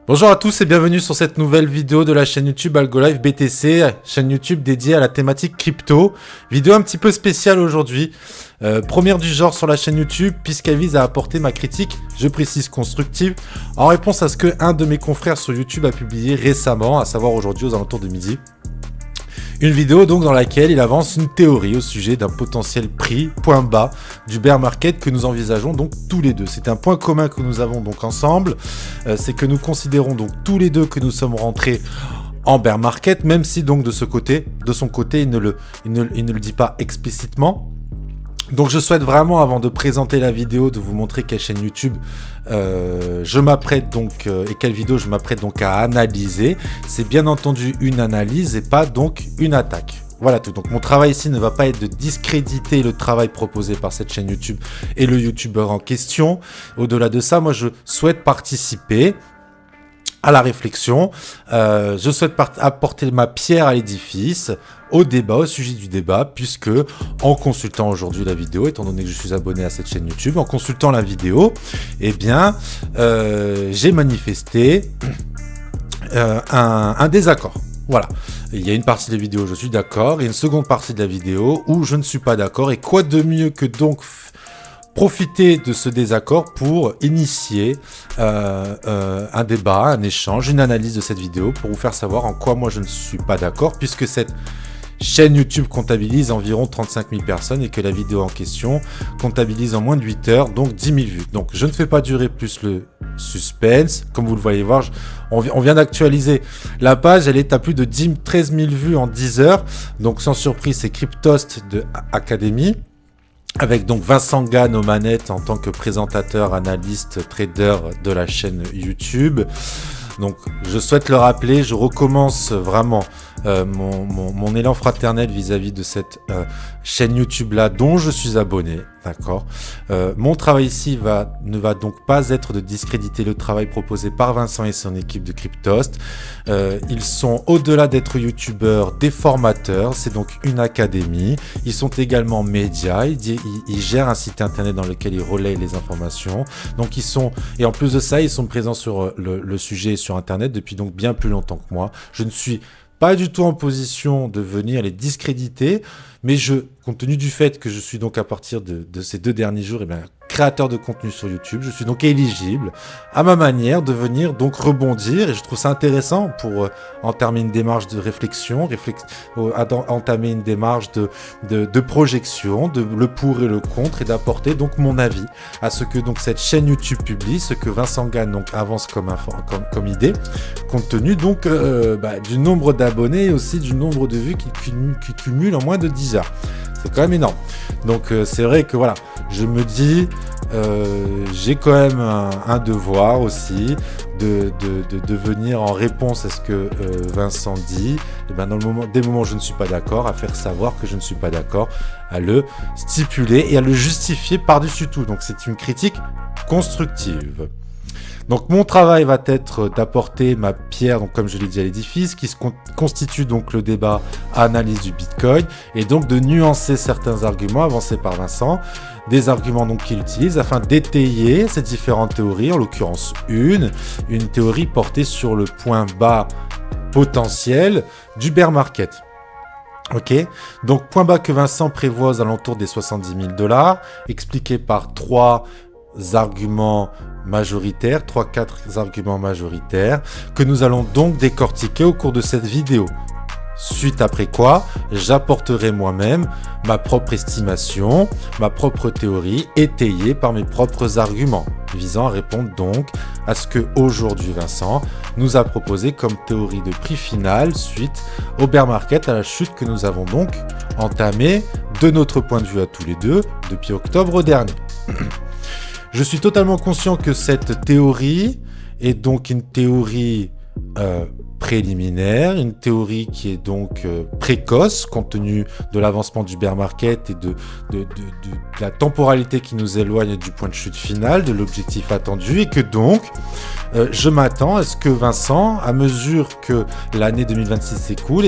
Bonjour à tous et bienvenue sur cette nouvelle vidéo de la chaîne YouTube AlgoLife BTC, chaîne YouTube dédiée à la thématique crypto. Vidéo un petit peu spéciale aujourd'hui, première du genre sur la chaîne YouTube puisqu'elle vise à apporter ma critique, je précise constructive, en réponse à ce que un de mes confrères sur YouTube a publié récemment, à savoir aujourd'hui aux alentours de midi. Une vidéo donc dans laquelle il avance une théorie au sujet d'un potentiel prix, point bas, du bear market que nous envisageons donc tous les deux. C'est un point commun que nous avons donc ensemble, c'est que nous considérons donc tous les deux que nous sommes rentrés en bear market, même si donc de son côté, il ne le dit pas explicitement. Donc je souhaite vraiment, avant de présenter la vidéo, de vous montrer quelle chaîne YouTube je m'apprête donc, et quelle vidéo je m'apprête donc à analyser. C'est bien entendu une analyse et pas donc une attaque. Voilà tout. Donc mon travail ici ne va pas être de discréditer le travail proposé par cette chaîne YouTube et le YouTubeur en question. Au-delà de ça, moi je souhaite participer à la réflexion, je souhaite apporter ma pierre à l'édifice, au débat, au sujet du débat, puisque en consultant aujourd'hui la vidéo, étant donné que je suis abonné à cette chaîne YouTube, en consultant la vidéo, eh bien, j'ai manifesté un désaccord. Voilà, il y a une partie de la vidéo où je suis d'accord, et une seconde partie de la vidéo où je ne suis pas d'accord, et quoi de mieux que donc profiter de ce désaccord pour initier un débat, un échange, une analyse de cette vidéo pour vous faire savoir en quoi moi je ne suis pas d'accord, puisque cette chaîne YouTube comptabilise environ 35 000 personnes et que la vidéo en question comptabilise en moins de 8 heures, donc 10 000 vues. Donc je ne fais pas durer plus le suspense. Comme vous le voyez voir, on vient d'actualiser la page, elle est à plus de 13 000 vues en 10 heures. Donc sans surprise, c'est Cryptost de Academy, avec donc Vincent Gann aux manettes en tant que présentateur, analyste, trader de la chaîne YouTube. Donc je souhaite le rappeler, je recommence vraiment mon élan fraternel vis-à-vis de cette chaîne YouTube là dont je suis abonné, d'accord. Mon travail ici ne va donc pas être de discréditer le travail proposé par Vincent et son équipe de Cryptost. Ils sont, au-delà d'être youtubeurs, des formateurs, c'est donc une académie. Ils sont également médias, ils gèrent un site internet dans lequel ils relaient les informations. Donc et en plus de ça, ils sont présents sur le sujet sur internet depuis donc bien plus longtemps que moi. Je ne suis pas du tout en position de venir les discréditer, mais compte tenu du fait que je suis donc à partir de ces 2 derniers jours, créateur de contenu sur YouTube, je suis donc éligible à ma manière de venir donc rebondir, et je trouve ça intéressant pour entamer une démarche de réflexion, entamer une démarche de projection, de le pour et le contre, et d'apporter donc mon avis à ce que donc cette chaîne YouTube publie, ce que Vincent Gann donc avance comme idée, compte tenu donc du nombre d'abonnés et aussi du nombre de vues qui cumule en moins de 10 heures. C'est quand même énorme. Donc c'est vrai que voilà, je me dis, j'ai quand même un devoir aussi de venir en réponse à ce que Vincent dit. Et dès le moment où je ne suis pas d'accord, à faire savoir que je ne suis pas d'accord, à le stipuler et à le justifier par-dessus tout. Donc c'est une critique constructive. Donc mon travail va être d'apporter ma pierre, donc comme je l'ai dit, à l'édifice, qui se constitue donc le débat analyse du Bitcoin, et donc de nuancer certains arguments avancés par Vincent, des arguments donc qu'il utilise afin d'étayer ces différentes théories, en l'occurrence une théorie portée sur le point bas potentiel du bear market. Ok, donc point bas que Vincent prévoit aux alentours des 70 000 $, expliqué par 3 arguments majoritaires, 3-4 arguments majoritaires, que nous allons donc décortiquer au cours de cette vidéo. Suite après quoi, j'apporterai moi-même ma propre estimation, ma propre théorie, étayée par mes propres arguments, visant à répondre donc à ce que aujourd'hui Vincent nous a proposé comme théorie de prix final suite au bear market, à la chute que nous avons donc entamée de notre point de vue à tous les deux depuis octobre dernier. Je suis totalement conscient que cette théorie est donc une théorie préliminaire, une théorie qui est donc précoce compte tenu de l'avancement du bear market et de la temporalité qui nous éloigne du point de chute final, de l'objectif attendu, et que donc je m'attends à ce que Vincent, à mesure que l'année 2026 s'écoule,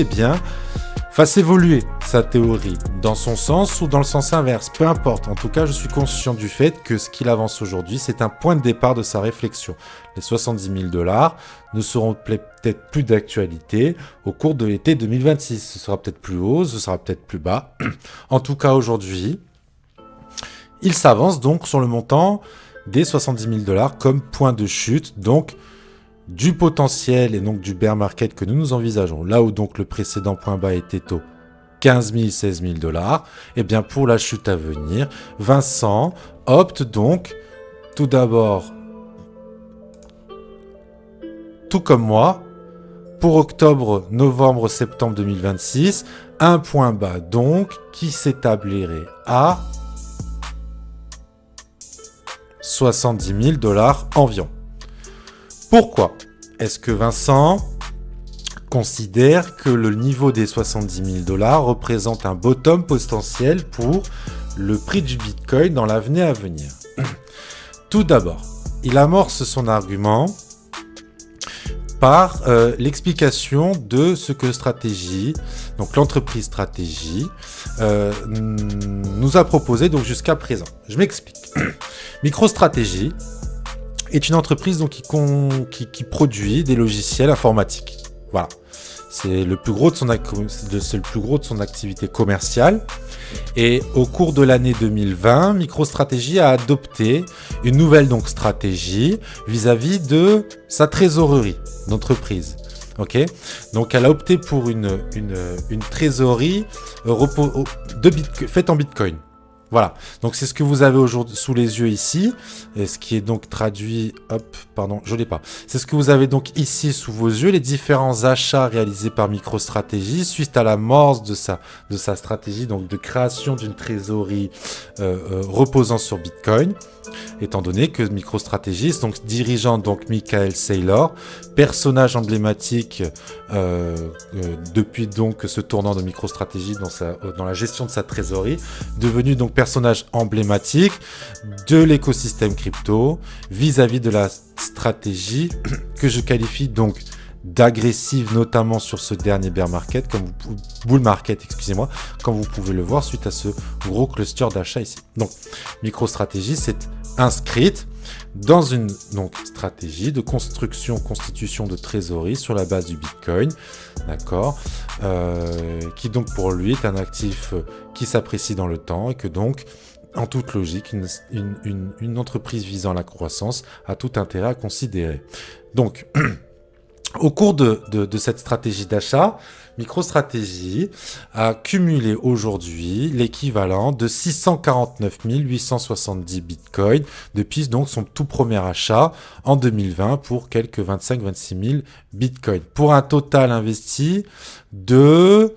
fasse évoluer sa théorie dans son sens ou dans le sens inverse, peu importe. En tout cas, je suis conscient du fait que ce qu'il avance aujourd'hui, c'est un point de départ de sa réflexion. Les 70 000 $ ne seront peut-être plus d'actualité au cours de l'été 2026. Ce sera peut-être plus haut, ce sera peut-être plus bas. En tout cas, aujourd'hui, il s'avance donc sur le montant des 70 000 $ comme point de chute, donc du potentiel et donc du bear market que nous envisageons. Là où donc le précédent point bas était au 15 000, 16 000 $, et bien pour la chute à venir, Vincent opte donc tout d'abord, tout comme moi, pour octobre, novembre, septembre 2026, un point bas donc qui s'établirait à 70 000 $ environ. Pourquoi est-ce que Vincent considère que le niveau des 70 000 $ représente un bottom potentiel pour le prix du Bitcoin dans l'avenir à venir? Tout d'abord, il amorce son argument par l'explication de ce que Stratégie, donc l'entreprise Stratégie, nous a proposé donc jusqu'à présent. Je m'explique. MicroStrategy est une entreprise donc, qui produit des logiciels informatiques. Voilà. C'est le plus gros de son activité commerciale. Et au cours de l'année 2020, MicroStrategy a adopté une nouvelle donc, stratégie vis-à-vis de sa trésorerie d'entreprise. Okay, donc elle a opté pour une trésorerie faite en Bitcoin. Voilà, donc c'est ce que vous avez aujourd'hui sous les yeux ici, et ce qui est donc traduit, je l'ai pas. C'est ce que vous avez donc ici sous vos yeux, les différents achats réalisés par MicroStrategy suite à l'amorce de sa stratégie donc de création d'une trésorerie reposant sur Bitcoin, étant donné que MicroStrategy, donc dirigeant donc Michael Saylor, personnage emblématique depuis donc ce tournant de MicroStrategy dans la gestion de sa trésorerie, devenu donc personnage emblématique de l'écosystème crypto vis-à-vis de la stratégie que je qualifie donc d'agressive, notamment sur ce dernier bear market, bull market, excusez-moi, comme vous pouvez le voir suite à ce gros cluster d'achat ici. Donc, MicroStrategy s'est inscrite dans une stratégie de constitution de trésorerie sur la base du Bitcoin, d'accord, qui donc pour lui est un actif qui s'apprécie dans le temps et que donc, en toute logique, une entreprise visant la croissance a tout intérêt à considérer. Donc, au cours de cette stratégie d'achat, MicroStrategy a cumulé aujourd'hui l'équivalent de 649 870 bitcoins depuis donc son tout premier achat en 2020 pour quelques 25-26 000 bitcoins. Pour un total investi de,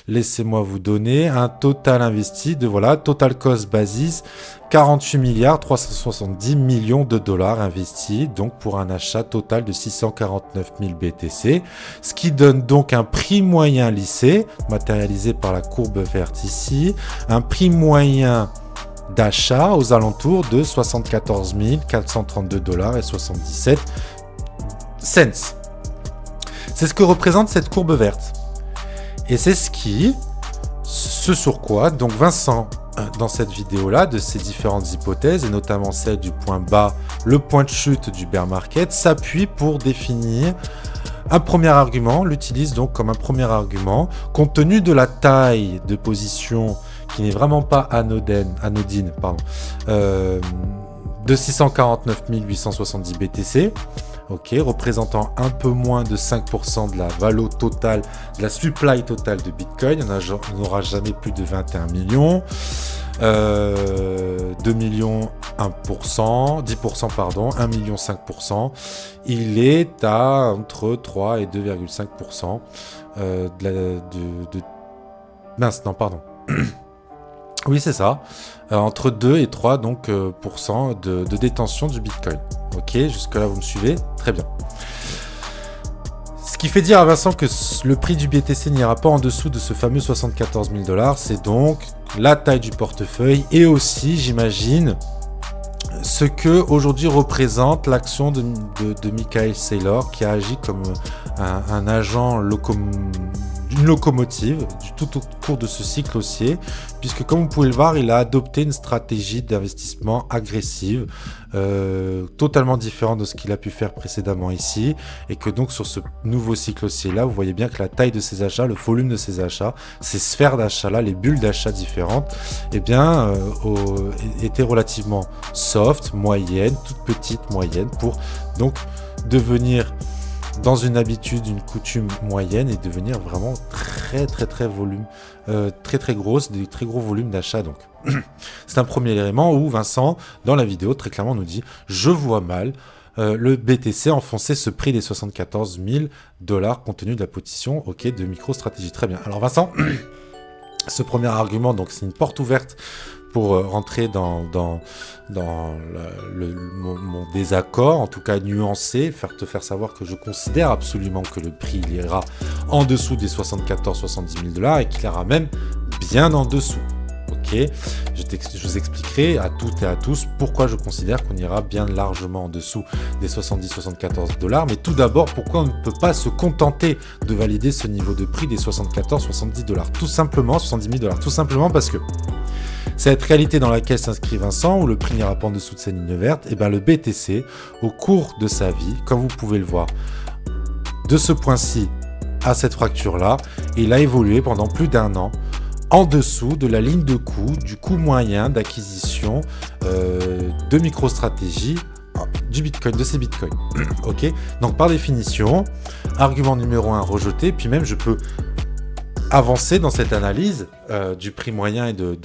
laissez-moi vous donner, un total investi de, voilà, total cost basis, 48 370 millions de dollars investis, donc pour un achat total de 649 000 BTC, ce qui donne donc un prix moyen lissé, matérialisé par la courbe verte ici, un prix moyen d'achat aux alentours de 74 432 $ et 77 cents. C'est ce que représente cette courbe verte. Et c'est ce sur quoi donc Vincent, dans cette vidéo-là, de ces différentes hypothèses, et notamment celle du point bas, le point de chute du bear market, s'appuie pour définir un premier argument, l'utilise donc comme un premier argument, compte tenu de la taille de position qui n'est vraiment pas anodine, de 649 870 BTC, ok, représentant un peu moins de 5% de la valo totale, de la supply totale de Bitcoin. On n'aura jamais plus de 21 millions. 2 millions 1%, 10% pardon, 1 million 5%. Il est à entre 3 et 2,5% oui, c'est ça. Entre 2 et 3 donc, % de détention du Bitcoin. Ok, jusque-là, vous me suivez? Très bien. Ce qui fait dire à Vincent que le prix du BTC n'ira pas en dessous de ce fameux 74 000 $, c'est donc la taille du portefeuille et aussi, j'imagine, ce que aujourd'hui représente l'action de Michael Saylor, qui a agi comme un agent une locomotive tout au cours de ce cycle haussier, puisque comme vous pouvez le voir, il a adopté une stratégie d'investissement agressive, totalement différente de ce qu'il a pu faire précédemment ici, et que donc sur ce nouveau cycle haussier là, vous voyez bien que la taille de ses achats, le volume de ses achats, ces sphères d'achat là, les bulles d'achat différentes, eh bien, étaient relativement soft, moyenne, toute petite, moyenne, pour donc devenir dans une habitude, une coutume moyenne et devenir vraiment très volume, très grosse, des très gros volumes d'achat. Donc, c'est un premier élément où Vincent, dans la vidéo, très clairement nous dit « Je vois mal le BTC enfoncer ce prix des 74 000 $ compte tenu de la position de MicroStrategy. » Très bien. Alors Vincent, ce premier argument, donc c'est une porte ouverte pour rentrer dans mon désaccord, en tout cas nuancé, te faire savoir que je considère absolument que le prix il ira en dessous des 74-70 000 $ et qu'il ira même bien en dessous. Ok, je vous expliquerai à toutes et à tous pourquoi je considère qu'on ira bien largement en dessous des 70-74 $. Mais tout d'abord, pourquoi on ne peut pas se contenter de valider ce niveau de prix des 74-70 $. Tout simplement, 70 000 $. Tout simplement parce que cette réalité dans laquelle s'inscrit Vincent, où le prix n'ira pas en dessous de cette ligne verte, et bien le BTC, au cours de sa vie, comme vous pouvez le voir, de ce point-ci à cette fracture-là, il a évolué pendant plus d'1 an en dessous de la ligne de coût, du coût moyen d'acquisition de MicroStrategy du Bitcoin, de ces Bitcoins. Ok, donc par définition, argument numéro 1 rejeté, puis même je peux avancer dans cette analyse du prix moyen et de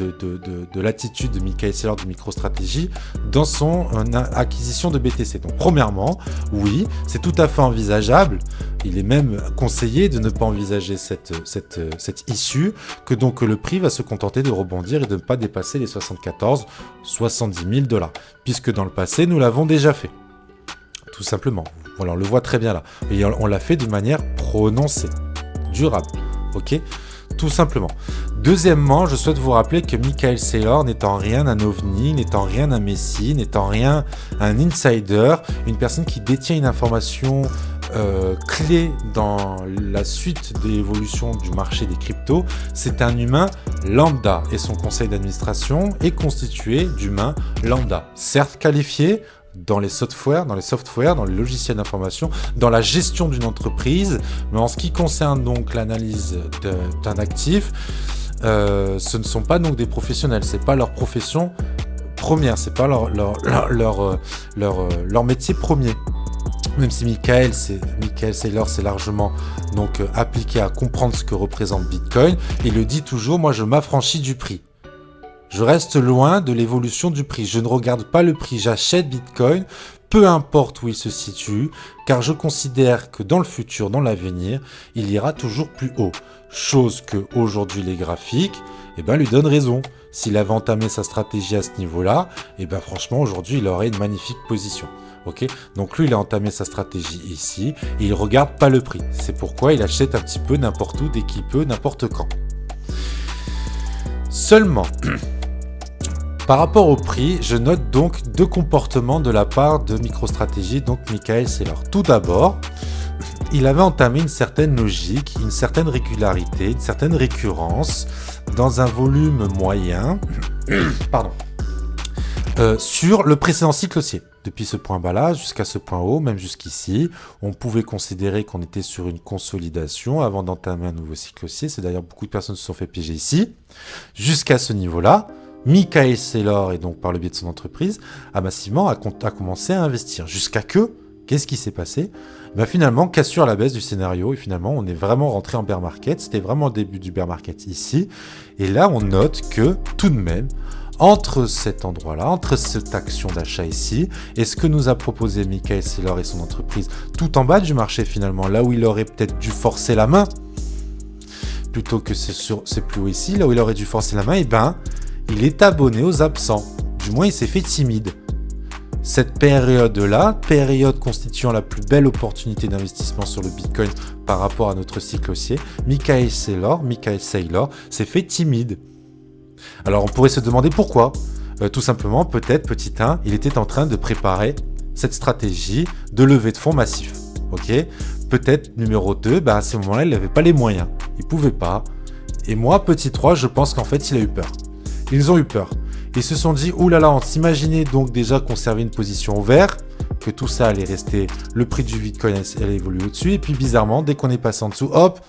l'attitude de Michael Saylor de MicroStrategy dans son acquisition de BTC. Donc premièrement, oui, c'est tout à fait envisageable, il est même conseillé de ne pas envisager cette issue, que donc le prix va se contenter de rebondir et de ne pas dépasser les 74-70 000 $, puisque dans le passé, nous l'avons déjà fait. Tout simplement. Voilà, on le voit très bien là. Et on l'a fait de manière prononcée, durable. Ok, tout simplement. Deuxièmement, je souhaite vous rappeler que Michael Saylor n'étant rien un ovni, n'étant rien un messie, n'étant rien un insider, une personne qui détient une information clé dans la suite de l'évolution du marché des cryptos, c'est un humain lambda et son conseil d'administration est constitué d'humains lambda, certes qualifiés dans les softwares, dans les logiciels d'information, dans la gestion d'une entreprise, mais en ce qui concerne donc l'analyse d'un actif, ce ne sont pas donc des professionnels, c'est pas leur profession première, c'est pas leur métier premier. Même si Michael Saylor s'est largement donc appliqué à comprendre ce que représente Bitcoin, il le dit toujours, moi je m'affranchis du prix. Je reste loin de l'évolution du prix. Je ne regarde pas le prix, j'achète Bitcoin, peu importe où il se situe, car je considère que dans le futur, dans l'avenir, il ira toujours plus haut. Chose que aujourd'hui les graphiques lui donnent raison. S'il avait entamé sa stratégie à ce niveau-là, franchement aujourd'hui il aurait une magnifique position. Ok, donc lui il a entamé sa stratégie ici et il regarde pas le prix. C'est pourquoi il achète un petit peu n'importe où, dès qu'il peut, n'importe quand. Seulement, par rapport au prix, je note donc deux comportements de la part de MicroStrategy, donc Michael Saylor. Tout d'abord, il avait entamé une certaine logique, une certaine régularité, une certaine récurrence dans un volume moyen sur le précédent cycle haussier. Depuis ce point bas là jusqu'à ce point haut, même jusqu'ici, on pouvait considérer qu'on était sur une consolidation avant d'entamer un nouveau cycle haussier. C'est d'ailleurs beaucoup de personnes se sont fait piéger ici. Jusqu'à ce niveau-là, Michael Saylor, et donc par le biais de son entreprise, a massivement commencé à investir. Jusqu'à que, qu'est-ce qui s'est passé ? Finalement, cassure à la baisse du scénario, et finalement, on est vraiment rentré en bear market. C'était vraiment le début du bear market ici. Et là, on note que, tout de même, entre cet endroit-là, entre cette action d'achat ici, et ce que nous a proposé Michael Saylor et son entreprise, tout en bas du marché finalement, là où il aurait peut-être dû forcer la main, plutôt que c'est plus haut ici, là où il aurait dû forcer la main, il est abonné aux absents. Du moins, il s'est fait timide. Cette période-là, période constituant la plus belle opportunité d'investissement sur le Bitcoin par rapport à notre cycle haussier, Michael Saylor s'est fait timide. Alors on pourrait se demander pourquoi. Tout simplement, peut-être, petit 1, il était en train de préparer cette stratégie de levée de fonds massif. Ok ? Peut-être, numéro 2, à ce moment-là, il n'avait pas les moyens. Ils pouvaient pas. Et moi, petit 3, je pense qu'en fait, il a eu peur. Ils ont eu peur. Ils se sont dit, oulala, on s'imaginait donc déjà conserver une position au vert, que tout ça allait rester, le prix du Bitcoin allait évoluer au-dessus, et puis bizarrement, dès qu'on est passé en dessous, hop,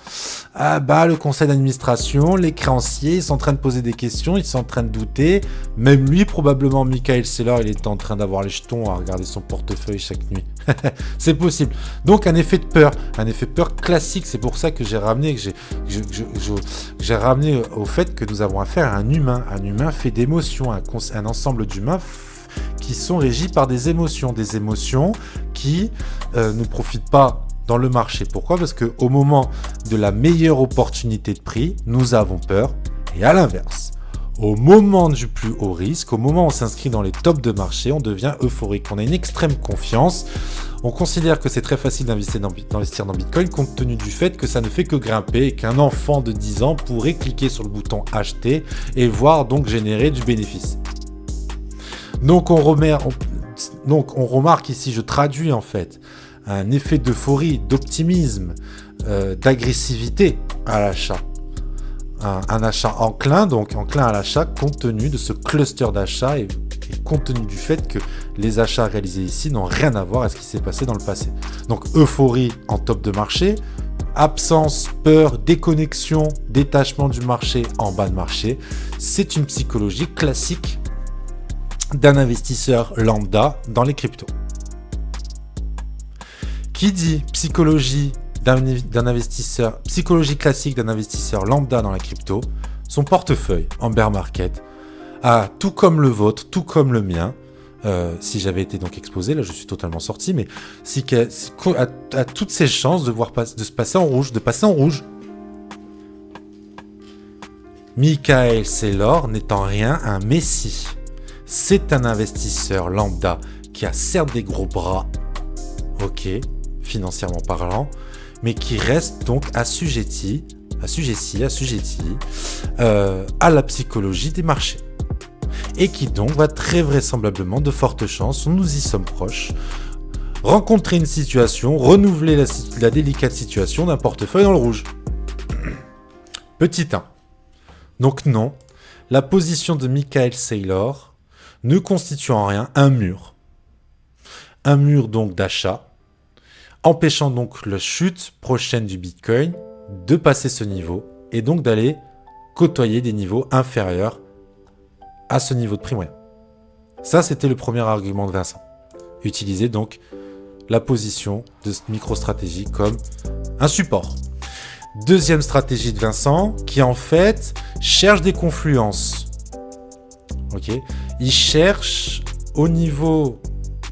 le conseil d'administration, les créanciers, ils sont en train de poser des questions, ils sont en train de douter, même lui, probablement, Michael Saylor, il était en train d'avoir les jetons à regarder son portefeuille chaque nuit. C'est possible. Donc un effet de peur classique, c'est pour ça que j'ai ramené, j'ai ramené au fait que nous avons affaire à un humain fait d'émotions, un ensemble d'humains qui sont régis par des émotions qui ne profitent pas dans le marché. Pourquoi ? Parce qu'au moment de la meilleure opportunité de prix, nous avons peur. Et à l'inverse, au moment du plus haut risque, au moment où on s'inscrit dans les tops de marché, on devient euphorique. On a une extrême confiance. On considère que c'est très facile d'investir dans Bitcoin compte tenu du fait que ça ne fait que grimper et qu'un enfant de 10 ans pourrait cliquer sur le bouton acheter et voir donc générer du bénéfice. Donc on remarque ici, je traduis en fait, un effet d'euphorie, d'optimisme, d'agressivité à l'achat. Un achat enclin à l'achat compte tenu de ce cluster d'achats et compte tenu du fait que les achats réalisés ici n'ont rien à voir à ce qui s'est passé dans le passé. Donc euphorie en top de marché, absence, peur, déconnexion, détachement du marché en bas de marché. C'est une psychologie classique d'un investisseur lambda dans les cryptos. Qui dit psychologie classique d'un investisseur lambda dans la crypto, son portefeuille en bear market a, tout comme le vôtre, tout comme le mien, si j'avais été donc exposé, là je suis totalement sorti, mais a toutes ses chances de se passer en rouge, Michael Saylor n'est en rien un messie. C'est un investisseur lambda qui a certes des gros bras, ok, financièrement parlant, mais qui reste donc assujetti à la psychologie des marchés. Et qui donc va très vraisemblablement, de fortes chances, nous y sommes proches, rencontrer une situation, renouveler la délicate situation d'un portefeuille dans le rouge. Petit 1. Donc non, la position de Michael Saylor ne constitue en rien un mur. Un mur donc d'achat, empêchant donc la chute prochaine du Bitcoin de passer ce niveau et donc d'aller côtoyer des niveaux inférieurs à ce niveau de prix moyen. Ça, c'était le premier argument de Vincent. Utiliser donc la position de cette micro-stratégie comme un support. Deuxième stratégie de Vincent, qui en fait cherche des confluences. Ok, il cherche au niveau,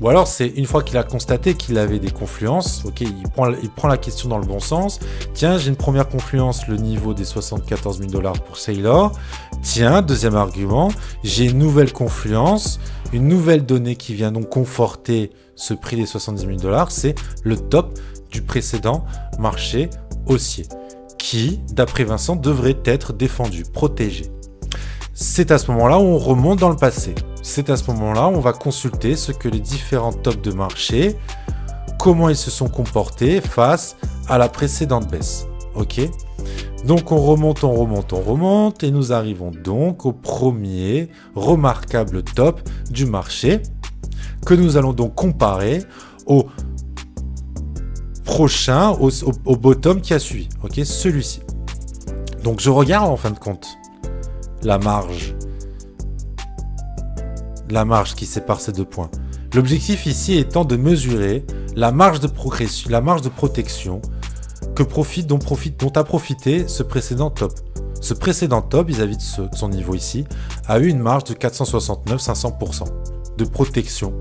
ou alors c'est une fois qu'il a constaté qu'il avait des confluences, ok, il prend la question dans le bon sens. Tiens, j'ai une première confluence, le niveau des 74 000 $ pour Saylor. Tiens, deuxième argument, j'ai une nouvelle confluence, une nouvelle donnée qui vient donc conforter ce prix des 70 000 $, c'est le top du précédent marché haussier, qui, d'après Vincent, devrait être défendu, protégé. C'est à ce moment-là où on remonte dans le passé. C'est à ce moment-là où on va consulter ce que les différents tops de marché, comment ils se sont comportés face à la précédente baisse. Ok ? Donc on remonte et nous arrivons donc au premier remarquable top du marché que nous allons donc comparer au prochain, au bottom qui a suivi. Ok ? Celui-ci. Donc je regarde en fin de compte la marge qui sépare ces deux points. L'objectif ici étant de mesurer la marge de progression, la marge de protection dont a profité ce précédent top. Ce précédent top, vis-à-vis de son niveau ici, a eu une marge de 469-500% de protection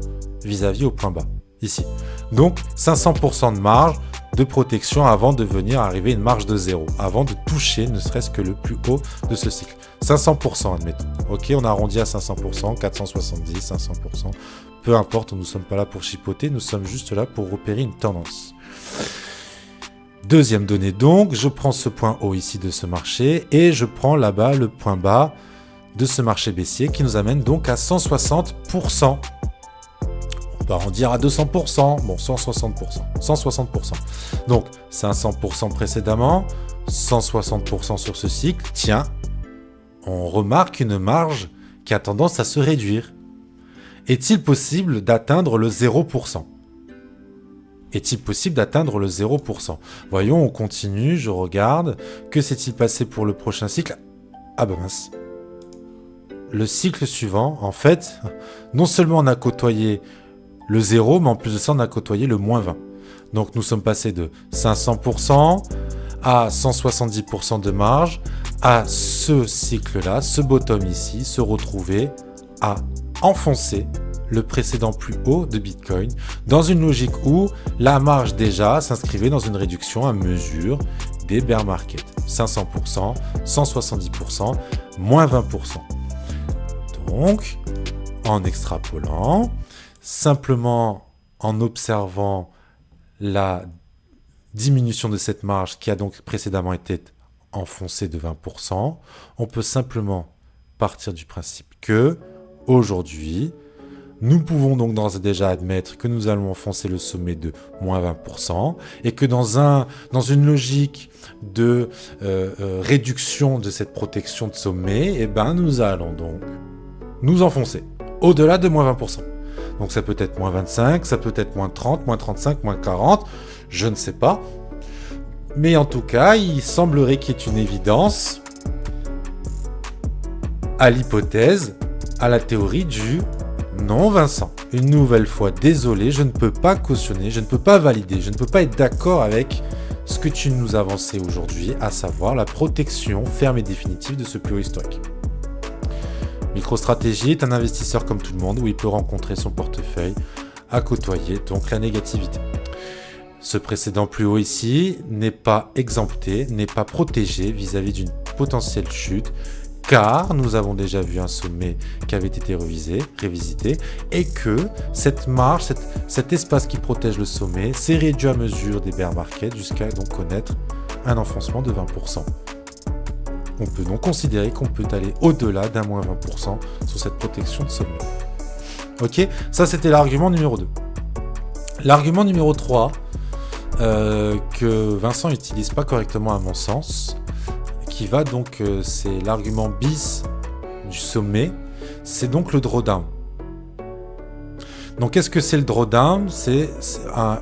vis-à-vis au point bas, ici. Donc 500% de marge de protection avant de venir arriver à une marge de 0, avant de toucher ne serait-ce que le plus haut de ce cycle. 500% admettons. Ok, on arrondit à 500%, 470, 500%. Peu importe, nous ne sommes pas là pour chipoter, nous sommes juste là pour repérer une tendance. Deuxième donnée donc, je prends ce point haut ici de ce marché et je prends là-bas le point bas de ce marché baissier qui nous amène donc à 160%. On peut arrondir à 200%, bon 160%. Donc 500% précédemment, 160% sur ce cycle, tiens, on remarque une marge qui a tendance à se réduire. Est-il possible d'atteindre le 0%? Est-il possible d'atteindre le 0%? Voyons, on continue, je regarde. Que s'est-il passé pour le prochain cycle? Ah bah mince. Le cycle suivant, en fait, non seulement on a côtoyé le 0, mais en plus de ça, on a côtoyé le moins 20. Donc nous sommes passés de 500% à 170% de marge, à ce cycle-là, ce bottom ici, se retrouver à enfoncer le précédent plus haut de Bitcoin, dans une logique où la marge déjà s'inscrivait dans une réduction à mesure des bear markets. 500%, 170%, moins 20%. Donc, en extrapolant, simplement en observant la diminution de cette marge qui a donc précédemment été enfoncée de 20%, on peut simplement partir du principe que, aujourd'hui, nous pouvons donc d'ores et déjà admettre que nous allons enfoncer le sommet de moins 20% et que dans une logique de réduction de cette protection de sommet, eh ben, nous allons donc nous enfoncer au-delà de moins 20%. Donc ça peut être moins 25, ça peut être moins 30, moins 35, moins 40, je ne sais pas. Mais en tout cas, il semblerait qu'il y ait une évidence à l'hypothèse, à la théorie du non Vincent. Une nouvelle fois, désolé, je ne peux pas cautionner, je ne peux pas valider, je ne peux pas être d'accord avec ce que tu nous avançais aujourd'hui, à savoir la protection ferme et définitive de ce plus haut historique. MicroStrategy est un investisseur comme tout le monde où il peut rencontrer son portefeuille à côtoyer donc la négativité. Ce précédent plus haut ici n'est pas exempté, n'est pas protégé vis-à-vis d'une potentielle chute, car nous avons déjà vu un sommet qui avait été révisité, et que cette marge, cet espace qui protège le sommet, s'est réduit à mesure des bear markets jusqu'à donc connaître un enfoncement de 20%. On peut donc considérer qu'on peut aller au-delà d'un moins 20% sur cette protection de sommet. Ok, ça c'était l'argument numéro 2. L'argument numéro 3, que Vincent n'utilise pas correctement à mon sens, qui va donc, c'est l'argument bis du sommet, c'est donc le drawdown. Donc qu'est-ce que c'est le drawdown?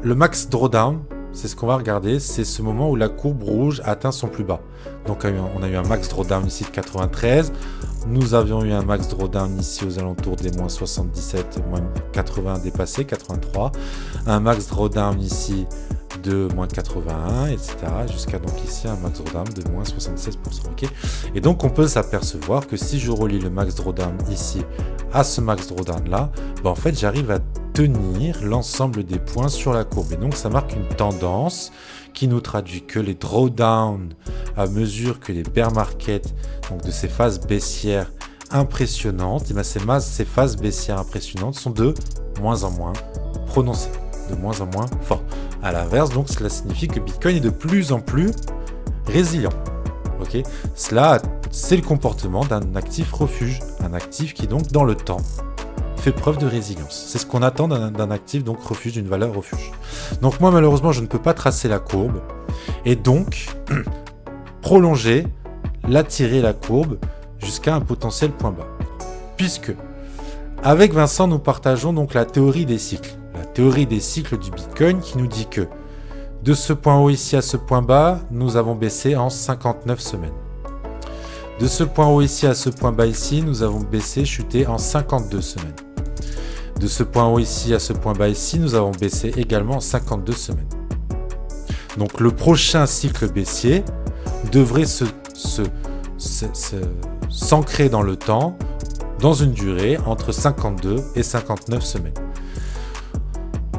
Le max drawdown, c'est ce qu'on va regarder, c'est ce moment où la courbe rouge atteint son plus bas. Donc on a eu un max drawdown ici de 93, nous avions eu un max drawdown ici aux alentours des moins 77, moins 80 dépassé, 83, un max drawdown ici de moins 81, etc. jusqu'à donc ici un max drawdown de moins 76%. Okay, et donc on peut s'apercevoir que si je relie le max drawdown ici à ce max drawdown là, ben en fait j'arrive à tenir l'ensemble des points sur la courbe. Et donc ça marque une tendance qui nous traduit que les drawdowns, à mesure que les bear markets, donc de ces phases baissières impressionnantes, et bien ces phases baissières impressionnantes sont de moins en moins prononcées, de moins en moins fortes. À l'inverse, donc cela signifie que Bitcoin est de plus en plus résilient. Okay, cela, c'est le comportement d'un actif refuge, un actif qui donc dans le temps fait preuve de résilience. C'est ce qu'on attend d'un actif donc refuge, d'une valeur refuge. Donc moi malheureusement je ne peux pas tracer la courbe et donc prolonger, tirer la courbe jusqu'à un potentiel point bas. Puisque avec Vincent nous partageons donc la théorie des cycles. La théorie des cycles du Bitcoin qui nous dit que de ce point haut ici à ce point bas, nous avons baissé en 59 semaines. De ce point haut ici à ce point bas ici, nous avons baissé, chuté en 52 semaines. De ce point haut ici à ce point bas ici, nous avons baissé également en 52 semaines. Donc le prochain cycle baissier devrait s'ancrer dans le temps, dans une durée entre 52 et 59 semaines.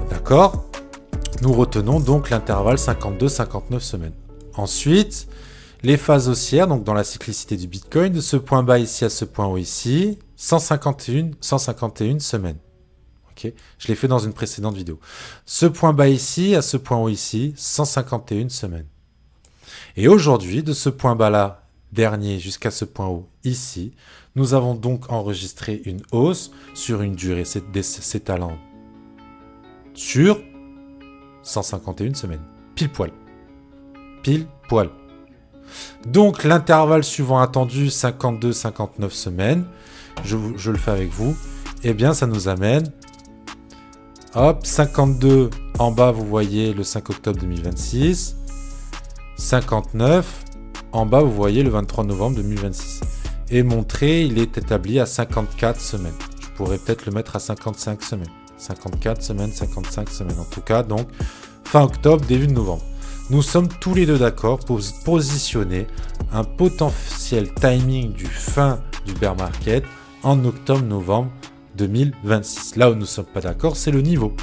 D'accord ? Nous retenons donc l'intervalle 52-59 semaines. Ensuite, les phases haussières, donc dans la cyclicité du Bitcoin, de ce point bas ici à ce point haut ici, 151 semaines. Okay, je l'ai fait dans une précédente vidéo. Ce point bas ici à ce point haut ici, 151 semaines. Et aujourd'hui, de ce point bas là, dernier, jusqu'à ce point haut ici, nous avons donc enregistré une hausse sur une durée s'étalant sur 151 semaines. Pile poil. Pile poil. Donc l'intervalle suivant attendu, 52-59 semaines, je le fais avec vous, eh bien ça nous amène, hop, 52 en bas, vous voyez le 5 octobre 2026, 59 en bas, vous voyez le 23 novembre 2026. Et mon trait, il est établi à 54 semaines. Je pourrais peut-être le mettre à 55 semaines. 54 semaines, 55 semaines. En tout cas, donc, fin octobre, début de novembre. Nous sommes tous les deux d'accord pour positionner un potentiel timing du fin du bear market en octobre-novembre 2026. Là où nous ne sommes pas d'accord, c'est le niveau.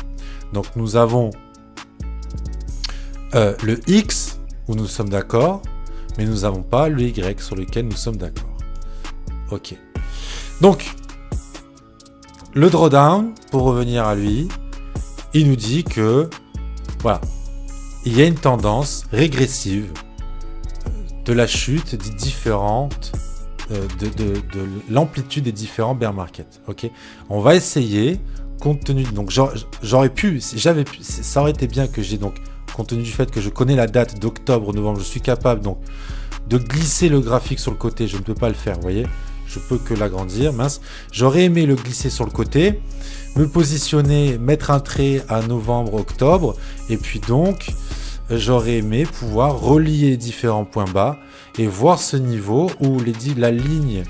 Donc, nous avons le X où nous sommes d'accord, mais nous n'avons pas le Y sur lequel nous sommes d'accord. Ok. Donc, le drawdown, pour revenir à lui, il nous dit que, voilà, il y a une tendance régressive de la chute des différentes, de l'amplitude des différents bear markets. Ok. On va essayer, compte tenu, donc j'aurais pu, ça aurait été bien que j'ai donc, compte tenu du fait que je connais la date d'octobre, novembre, je suis capable donc de glisser le graphique sur le côté. Je ne peux pas le faire, vous voyez. Je peux que l'agrandir, mince. J'aurais aimé le glisser sur le côté, me positionner, mettre un trait à novembre, octobre, et puis donc, j'aurais aimé pouvoir relier différents points bas et voir ce niveau où la ligne,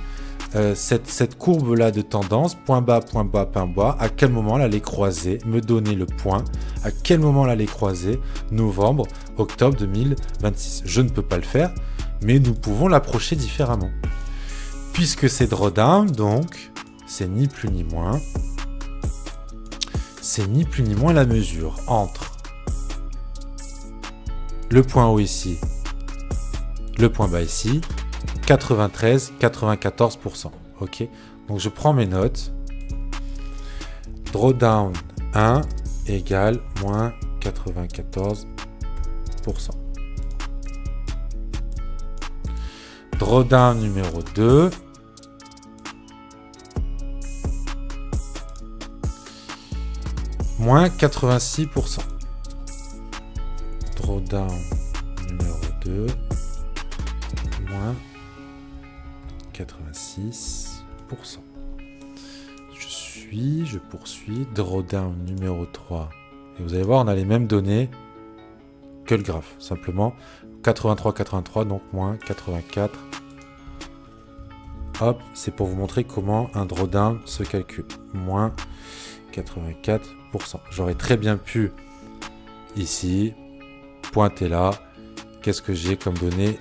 cette courbe-là de tendance, point bas, point bas, point bas, à quel moment elle allait croiser, me donner le point, à quel moment elle allait croiser, novembre, octobre 2026. Je ne peux pas le faire, mais nous pouvons l'approcher différemment. Puisque c'est drawdown, donc, c'est ni plus ni moins la mesure entre le point haut ici, le point bas ici, 93-94%. Ok, donc je prends mes notes. Drawdown 1 égale moins 94%. Drawdown numéro 2. Moins 86%. Drawdown numéro 2. Moins 86%. Je poursuis. Drawdown numéro 3. Et vous allez voir, on a les mêmes données que le graphe. Simplement 83, donc moins 84. Hop, c'est pour vous montrer comment un drawdown se calcule. Moins 84%. J'aurais très bien pu, ici, pointer là. Qu'est-ce que j'ai comme données?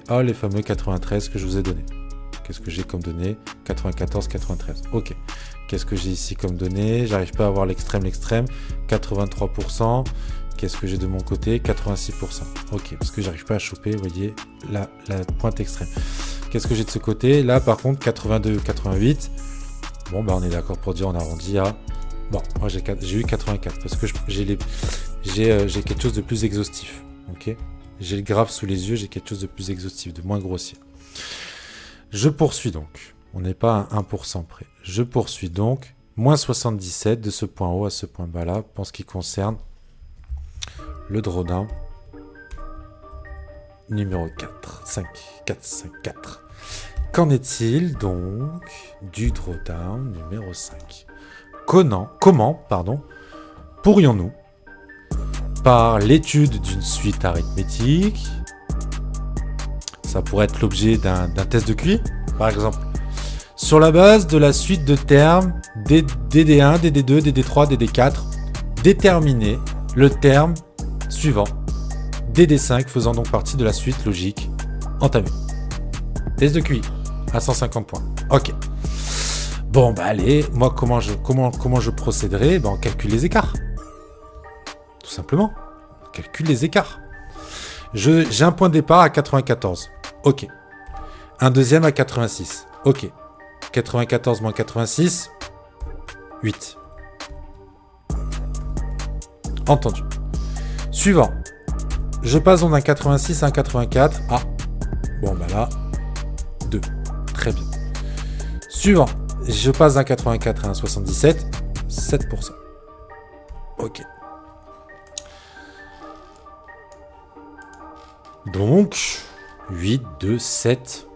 Oh, les fameux 93 que je vous ai donné. Qu'est-ce que j'ai comme données? 94, 93. Ok. Qu'est-ce que j'ai ici comme données? J'arrive pas à voir l'extrême. 83%. Qu'est-ce que j'ai de mon côté? 86%. Ok, parce que j'arrive pas à choper, vous voyez, la pointe extrême. Qu'est-ce que j'ai de ce côté? Là, par contre, 82, 88. Bon, bah, on est d'accord pour dire, on arrondit à... Bon, moi, j'ai eu 84, parce que j'ai quelque chose de plus exhaustif. Ok, j'ai le graphe sous les yeux, j'ai quelque chose de plus exhaustif, de moins grossier. Je poursuis donc. On n'est pas à 1% près. Je poursuis donc. Moins 77 de ce point haut à ce point bas là, pour ce qui concerne le drawdown numéro 4. 4. Qu'en est-il donc du drawdown numéro 5? Comment, pourrions-nous, par l'étude d'une suite arithmétique, ça pourrait être l'objet d'un test de QI, par exemple, sur la base de la suite de termes DD1, DD2, DD3, DD4, déterminer le terme suivant, DD5 faisant donc partie de la suite logique entamée. Test de QI à 150 points. Ok. Bon, bah allez, moi comment je procéderai? On calcule les écarts. Tout simplement. On calcule les écarts. J'ai un point de départ à 94. Ok. Un deuxième à 86. Ok. 94 moins 86. 8. Entendu. Suivant. Je passe donc d'un 86 à un 84. Ah. Bon, bah là. 2. Très bien. Suivant. Je passe d'un 84 à un 77. 7%. Ok. Donc, 8, 2, 7.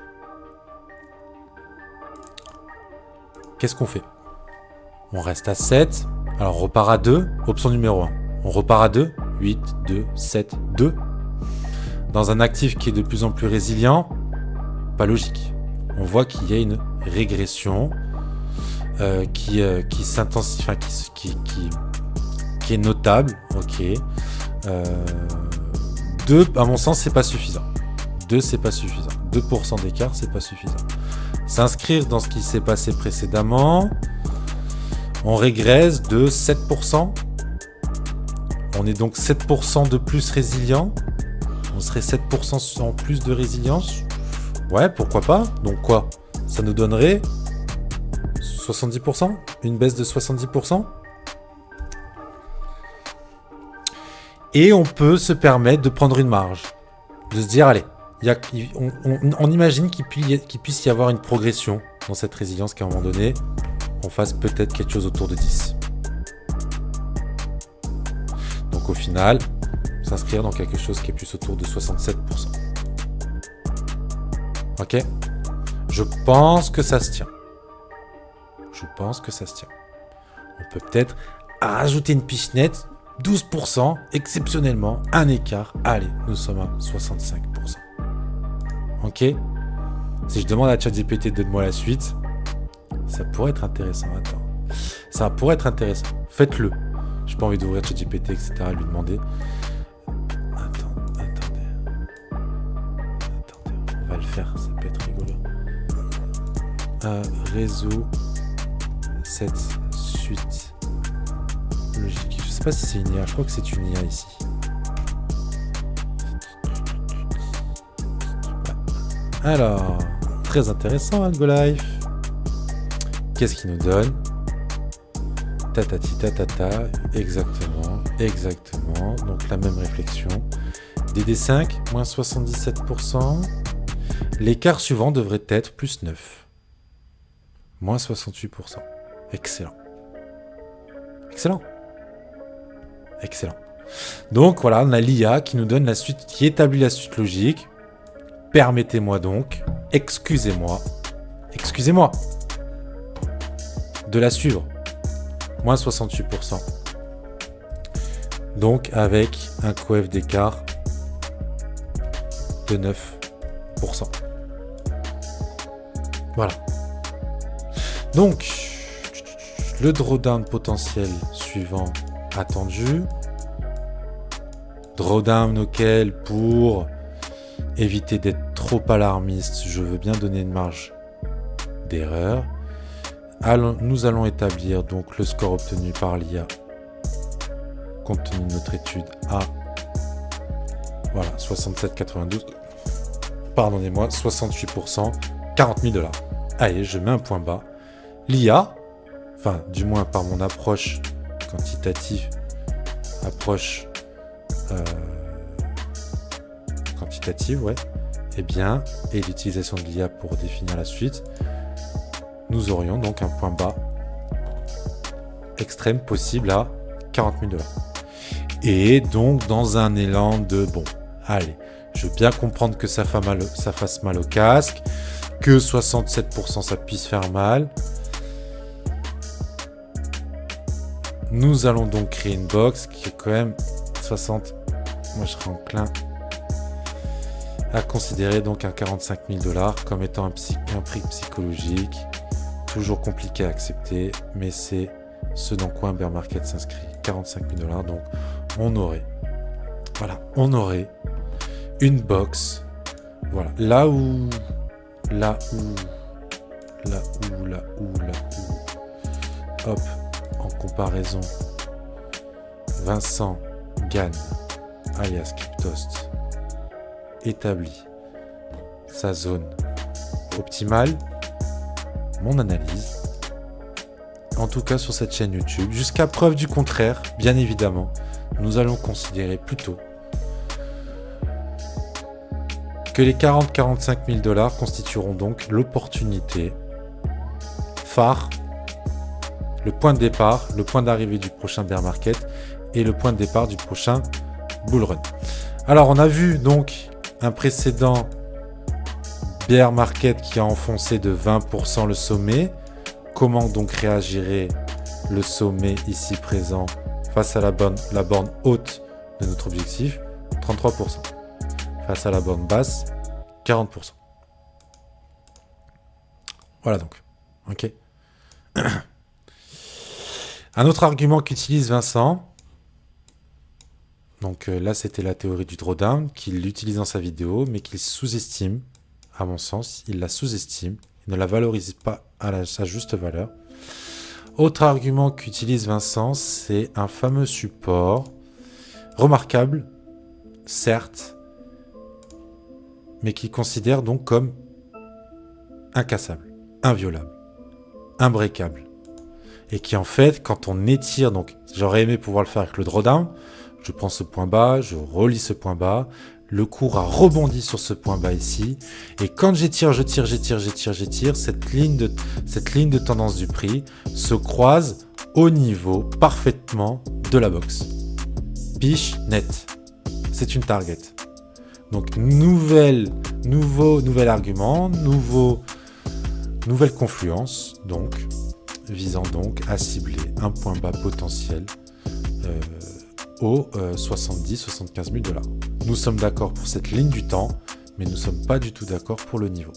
Qu'est-ce qu'on fait? On reste à 7. Alors, on repart à 2. Option numéro 1. On repart à 2. 8, 2, 7, 2. Dans un actif qui est de plus en plus résilient, pas logique. On voit qu'il y a une régression qui s'intensifie, enfin, qui est notable. Ok. 2, à mon sens, c'est pas suffisant. 2, c'est pas suffisant. 2% d'écart, c'est pas suffisant. S'inscrire dans ce qui s'est passé précédemment. On régresse de 7%. On est donc 7% de plus résilient. On serait 7% en plus de résilience. Ouais, pourquoi pas. Donc quoi? Ça nous donnerait 70%? Une baisse de 70%? Et on peut se permettre de prendre une marge. De se dire, allez, on imagine qu'il puisse y avoir une progression dans cette résilience qu'à un moment donné, on fasse peut-être quelque chose autour de 10. Donc au final, s'inscrire dans quelque chose qui est plus autour de 67%. Ok? Je pense que ça se tient. Je pense que ça se tient. On peut peut-être rajouter une pichenette, 12%, exceptionnellement, un écart. Allez, nous sommes à 65%. Ok? Si je demande à ChatGPT de donner-moi la suite, ça pourrait être intéressant. Attends. Ça pourrait être intéressant. Faites-le. J'ai pas envie d'ouvrir ChatGPT, etc. à lui demander. Attendez. On va le faire. Ça peut être rigolo. Réseau cette suite logique. Je sais pas si c'est une IA. Je crois que c'est une IA ici. Alors, très intéressant, AlgoLife. Qu'est-ce qu'il nous donne? Tatati tatata, exactement. Donc la même réflexion. DD5, moins 77%. L'écart suivant devrait être plus 9. Moins 68%. Excellent. Donc voilà, on a l'IA qui nous donne la suite, qui établit la suite logique. Permettez-moi donc, excusez-moi, de la suivre. Moins 68%. Donc avec un coef d'écart de 9%. Voilà. Donc, le drawdown potentiel suivant attendu. Drawdown auquel, pour éviter d'être trop alarmiste, je veux bien donner une marge d'erreur. Nous allons établir donc le score obtenu par l'IA compte tenu de notre étude à 67,92. Pardonnez-moi, 68%, 40 000 $. Allez, je mets un point bas. L'IA, enfin du moins par mon approche quantitative, et l'utilisation de l'IA pour définir la suite, nous aurions donc un point bas extrême possible à 40 000 $. Et donc dans un élan de allez, je veux bien comprendre que ça fasse mal au casque, que 67% ça puisse faire mal. Nous allons donc créer une box qui est quand même 60. Moi je serais enclin à considérer donc un 45 000 $ comme étant un prix psychologique. Toujours compliqué à accepter, mais c'est ce dans quoi un bear market s'inscrit. 45 000 $, donc on aurait une box. Voilà, là où, hop, en comparaison, Vincent Gann, alias Cryptost, établit sa zone optimale. Mon analyse, en tout cas sur cette chaîne YouTube, jusqu'à preuve du contraire, bien évidemment, nous allons considérer plutôt que les 40-45 000 $ constitueront donc l'opportunité phare, le point de départ, le point d'arrivée du prochain bear market et le point de départ du prochain bull run. Alors on a vu donc un précédent bear market qui a enfoncé de 20% le sommet. Comment donc réagirait le sommet ici présent face à la borne haute de notre objectif? 33%. Face à la borne basse, 40%. Voilà donc. Ok. Un autre argument qu'utilise Vincent, donc là c'était la théorie du drawdown, qu'il utilise dans sa vidéo, mais qu'il sous-estime, à mon sens, il la sous-estime, il ne la valorise pas à sa juste valeur. Autre argument qu'utilise Vincent, c'est un fameux support, remarquable, certes, mais qu'il considère donc comme incassable, inviolable, imbreakable. Et qui en fait, quand on étire, donc j'aurais aimé pouvoir le faire avec le drawdown, je prends ce point bas, je relis ce point bas, le cours a rebondi sur ce point bas ici, et quand j'étire, cette ligne de tendance du prix se croise au niveau parfaitement de la box. Piche net. C'est une target. Donc nouvel argument, nouvelle confluence, donc visant donc à cibler un point bas potentiel aux 70-75 000 $. Nous sommes d'accord pour cette ligne du temps, mais nous ne sommes pas du tout d'accord pour le niveau.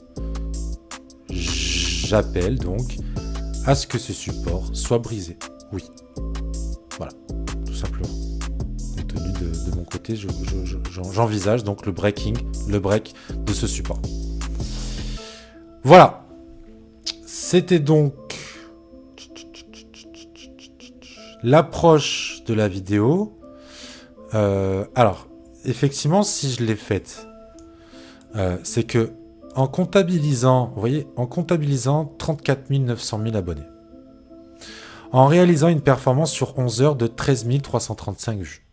J'appelle donc à ce que ce support soit brisé. Oui. Voilà, tout simplement. Compte tenu de mon côté, j'envisage donc le break de ce support. Voilà. C'était donc l'approche de la vidéo. Alors, effectivement, si je l'ai faite, c'est que en comptabilisant, vous voyez, en comptabilisant 34 900 000 abonnés, en réalisant une performance sur 11 heures de 13 335 vues,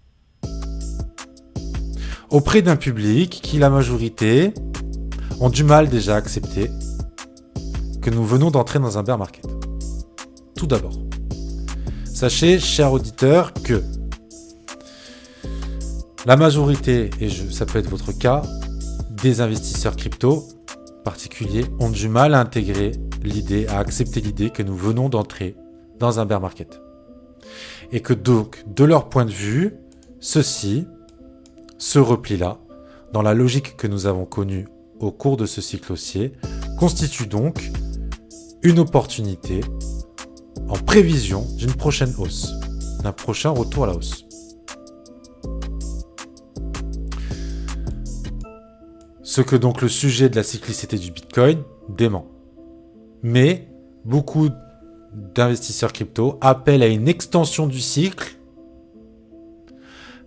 auprès d'un public qui, la majorité, ont du mal déjà à accepter que nous venons d'entrer dans un bear market. Tout d'abord, sachez, cher auditeur, que la majorité, et ça peut être votre cas, des investisseurs crypto particuliers ont du mal à intégrer l'idée, à accepter l'idée que nous venons d'entrer dans un bear market. Et que donc, de leur point de vue, ce repli-là, dans la logique que nous avons connue au cours de ce cycle haussier, constitue donc une opportunité en prévision d'une prochaine hausse, d'un prochain retour à la hausse. Ce que donc le sujet de la cyclicité du Bitcoin dément. Mais beaucoup d'investisseurs crypto appellent à une extension du cycle,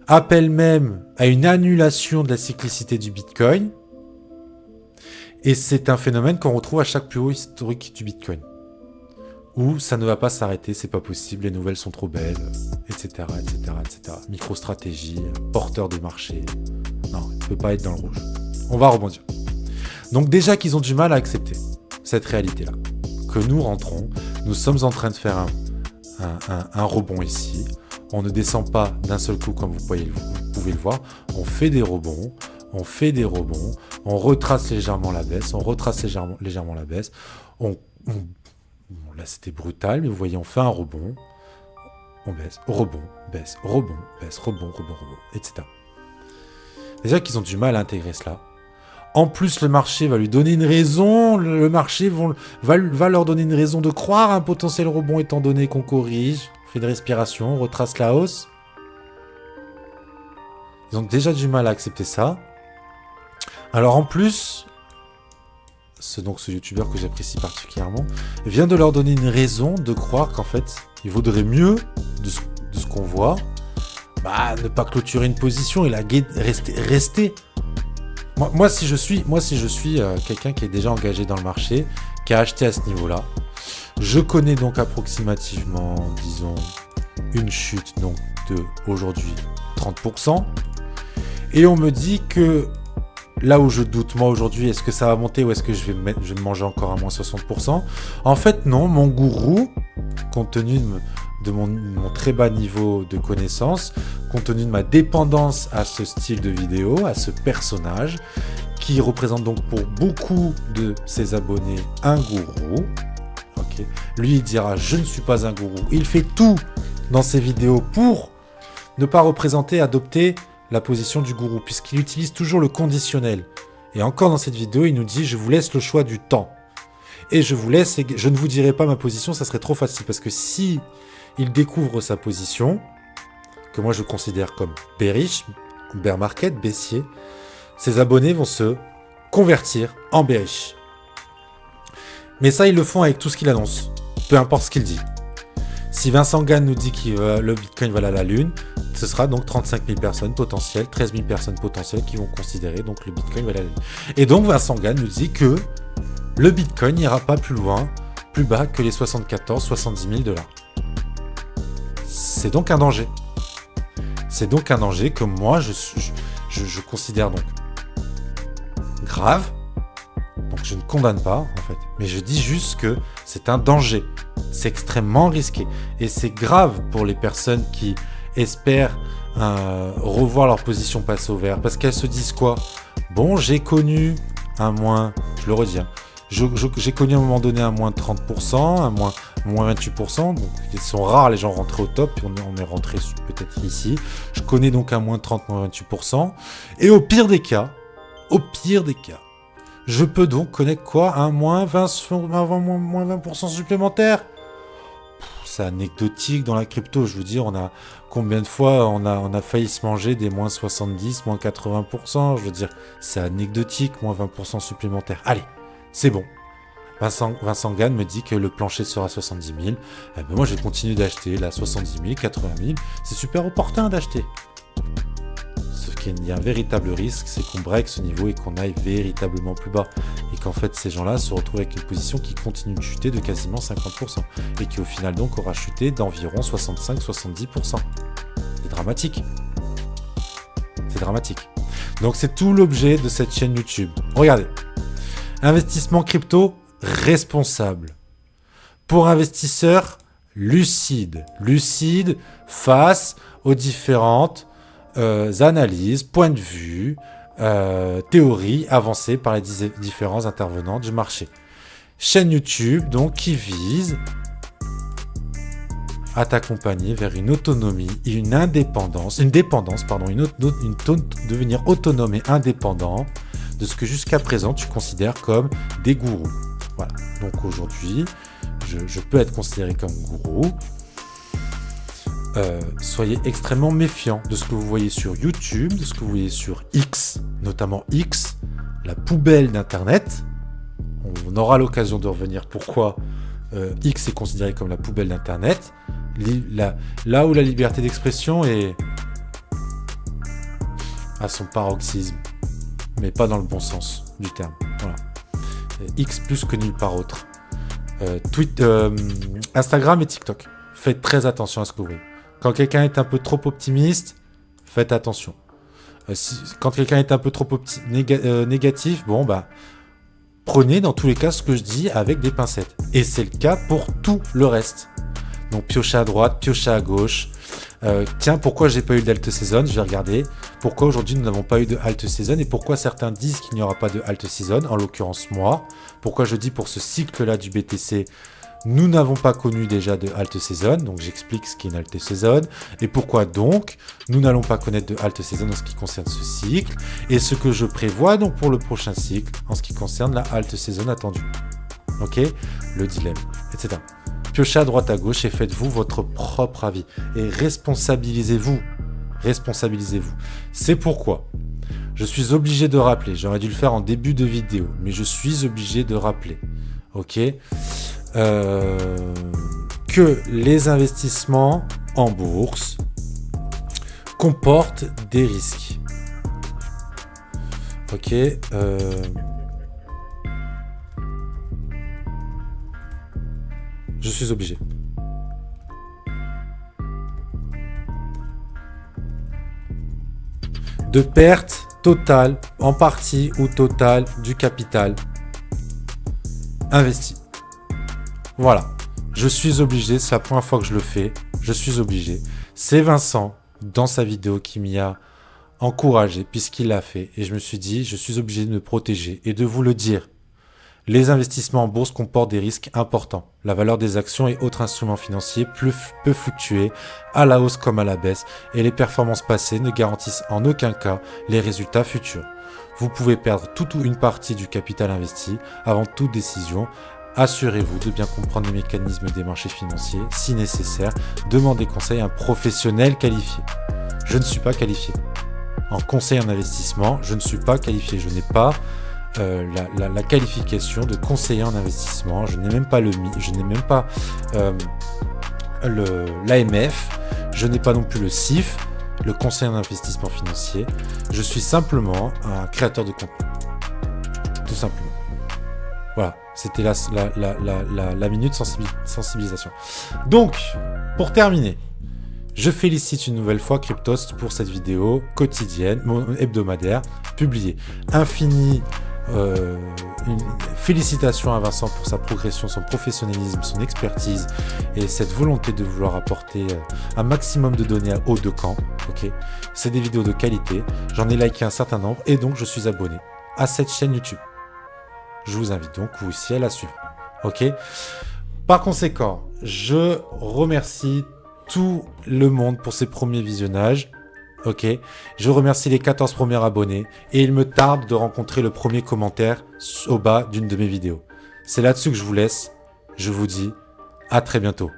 appellent même à une annulation de la cyclicité du Bitcoin, et c'est un phénomène qu'on retrouve à chaque plus haut historique du Bitcoin. Où ça ne va pas s'arrêter, c'est pas possible, les nouvelles sont trop belles, etc., etc., etc. Micro-stratégie, porteur de marché. Non, il ne peut pas être dans le rouge. On va rebondir. Donc déjà qu'ils ont du mal à accepter cette réalité-là, que nous rentrons, nous sommes en train de faire un rebond ici. On ne descend pas d'un seul coup comme vous pouvez le voir. On fait des rebonds, on retrace légèrement la baisse, légèrement la baisse. Là c'était brutal, mais vous voyez, on fait un rebond, on baisse, rebond, baisse, rebond, etc. Déjà qu'ils ont du mal à intégrer cela. En plus, le marché va lui donner une raison, le marché va leur donner une raison de croire à un potentiel rebond étant donné qu'on corrige, on fait une respiration, on retrace la hausse. Ils ont déjà du mal à accepter ça. Alors en plus, ce youtubeur que j'apprécie particulièrement vient de leur donner une raison de croire qu'en fait, il vaudrait mieux, de ce qu'on voit, ne pas clôturer une position et rester. Moi, si je suis quelqu'un qui est déjà engagé dans le marché, qui a acheté à ce niveau-là, je connais donc approximativement, disons, une chute donc de aujourd'hui 30%. Et on me dit que là où je doute, moi aujourd'hui, est-ce que ça va monter ou est-ce que je vais me manger encore à moins 60%? En fait, non, mon gourou, compte tenu de mon très bas niveau de connaissance, compte tenu de ma dépendance à ce style de vidéo, à ce personnage, qui représente donc pour beaucoup de ses abonnés un gourou. Okay. Lui, il dira « Je ne suis pas un gourou ». Il fait tout dans ses vidéos pour ne pas représenter, adopter la position du gourou, puisqu'il utilise toujours le conditionnel. Et encore dans cette vidéo, il nous dit « Je vous laisse le choix du temps. Et je vous laisse, je ne vous dirai pas ma position, ça serait trop facile. » Parce que si il découvre sa position, que moi je considère comme bearish, bear market, baissier, ses abonnés vont se convertir en bearish. Mais ça, ils le font avec tout ce qu'il annonce, peu importe ce qu'il dit. Si Vincent Gann nous dit que le Bitcoin va à la Lune, ce sera donc 35 000 personnes potentielles, 13 000 personnes potentielles qui vont considérer donc le Bitcoin va à la Lune. Et donc Vincent Gann nous dit que le Bitcoin n'ira pas plus loin, plus bas que les 74-70 000 $. C'est donc un danger. C'est donc un danger que moi je considère donc grave. Donc je ne condamne pas en fait, mais je dis juste que c'est un danger. C'est extrêmement risqué et c'est grave pour les personnes qui espèrent revoir leur position passer au vert, parce qu'elles se disent quoi? Bon, j'ai connu un moins, je le redis, hein, j'ai connu à un moment donné un moins 30%, un moins 28%, donc ils sont rares les gens rentrés au top, puis on est rentré peut-être ici. Je connais donc un moins 30, moins 28%, et au pire des cas, je peux donc connaître quoi? Un moins 20% supplémentaire. C'est anecdotique dans la crypto, je veux dire, on a combien de fois on a failli se manger des moins 70, moins 80%, je veux dire, c'est anecdotique, moins 20% supplémentaire. Allez, c'est bon. Vincent Gann me dit que le plancher sera 70 000. Eh ben moi, je vais continuer d'acheter, là, 70 000, 80 000. C'est super opportun d'acheter. Sauf qu'il y a un véritable risque, c'est qu'on break ce niveau et qu'on aille véritablement plus bas. Et qu'en fait, ces gens-là se retrouvent avec une position qui continue de chuter de quasiment 50%. Et qui, au final, donc, aura chuté d'environ 65-70%. C'est dramatique. C'est dramatique. Donc, c'est tout l'objet de cette chaîne YouTube. Regardez. Investissement crypto responsable. Pour investisseurs lucides. Lucides face aux différentes analyses, points de vue, théories avancées par les différents intervenants du marché. Chaîne YouTube, donc, qui vise à t'accompagner vers une autonomie et une indépendance, devenir autonome et indépendant de ce que jusqu'à présent tu considères comme des gourous. Voilà. Donc aujourd'hui, je peux être considéré comme gourou. Soyez extrêmement méfiants de ce que vous voyez sur YouTube, de ce que vous voyez sur X, notamment X, la poubelle d'Internet. On aura l'occasion de revenir pourquoi X est considéré comme la poubelle d'Internet. Là où la liberté d'expression est à son paroxysme, mais pas dans le bon sens du terme. Voilà. X plus que nulle part autre. Instagram et TikTok. Faites très attention à ce que vous voyez. Quand quelqu'un est un peu trop optimiste, faites attention. Quand quelqu'un est un peu trop négatif, bon bah prenez dans tous les cas ce que je dis avec des pincettes. Et c'est le cas pour tout le reste. Donc piochez à droite, piochez à gauche. Tiens, pourquoi j'ai pas eu d'alt season? Je vais regarder. Pourquoi aujourd'hui nous n'avons pas eu de alt season et pourquoi certains disent qu'il n'y aura pas de alt season, en l'occurrence moi. Pourquoi je dis pour ce cycle-là du BTC, nous n'avons pas connu déjà de alt season, donc j'explique ce qu'est une alt season et pourquoi donc nous n'allons pas connaître de alt season en ce qui concerne ce cycle et ce que je prévois donc pour le prochain cycle en ce qui concerne la alt season attendue. Ok, le dilemme, etc. Piochez à droite à gauche et faites-vous votre propre avis. Et responsabilisez-vous. Responsabilisez-vous. C'est pourquoi je suis obligé de rappeler, j'aurais dû le faire en début de vidéo, mais je suis obligé de rappeler, ok, que les investissements en bourse comportent des risques. Ok, je suis obligé. De perte totale, en partie ou totale, du capital investi. Voilà. Je suis obligé, c'est la première fois que je le fais. je suis obligé. C'est Vincent, dans sa vidéo, qui m'y a encouragé, puisqu'il l'a fait. Et je me suis dit, je suis obligé de me protéger et de vous le dire. Les investissements en bourse comportent des risques importants. La valeur des actions et autres instruments financiers peut fluctuer à la hausse comme à la baisse, et les performances passées ne garantissent en aucun cas les résultats futurs. Vous pouvez perdre toute ou une partie du capital investi. Avant toute décision, assurez-vous de bien comprendre les mécanismes des marchés financiers. Si nécessaire, demandez conseil à un professionnel qualifié. Je ne suis pas qualifié. En conseil en investissement, je ne suis pas qualifié. Je n'ai pas la qualification de conseiller en investissement. Je n'ai même pas je n'ai même pas l'AMF. Je n'ai pas non plus le CIF, le conseiller en investissement financier. Je suis simplement un créateur de contenu. Tout simplement. Voilà, c'était la minute sensibilisation. Donc, pour terminer, je félicite une nouvelle fois Cryptost pour cette vidéo quotidienne, hebdomadaire, publiée. Félicitations à Vincent pour sa progression, son professionnalisme, son expertise et cette volonté de vouloir apporter un maximum de données à haut de camp. Okay, c'est des vidéos de qualité, j'en ai liké un certain nombre et donc je suis abonné à cette chaîne YouTube. Je vous invite donc vous aussi à la suivre. Ok. Par conséquent, je remercie tout le monde pour ses premiers visionnages. Ok, je remercie les 14 premiers abonnés et il me tarde de rencontrer le premier commentaire au bas d'une de mes vidéos. C'est là-dessus que je vous laisse. Je vous dis à très bientôt.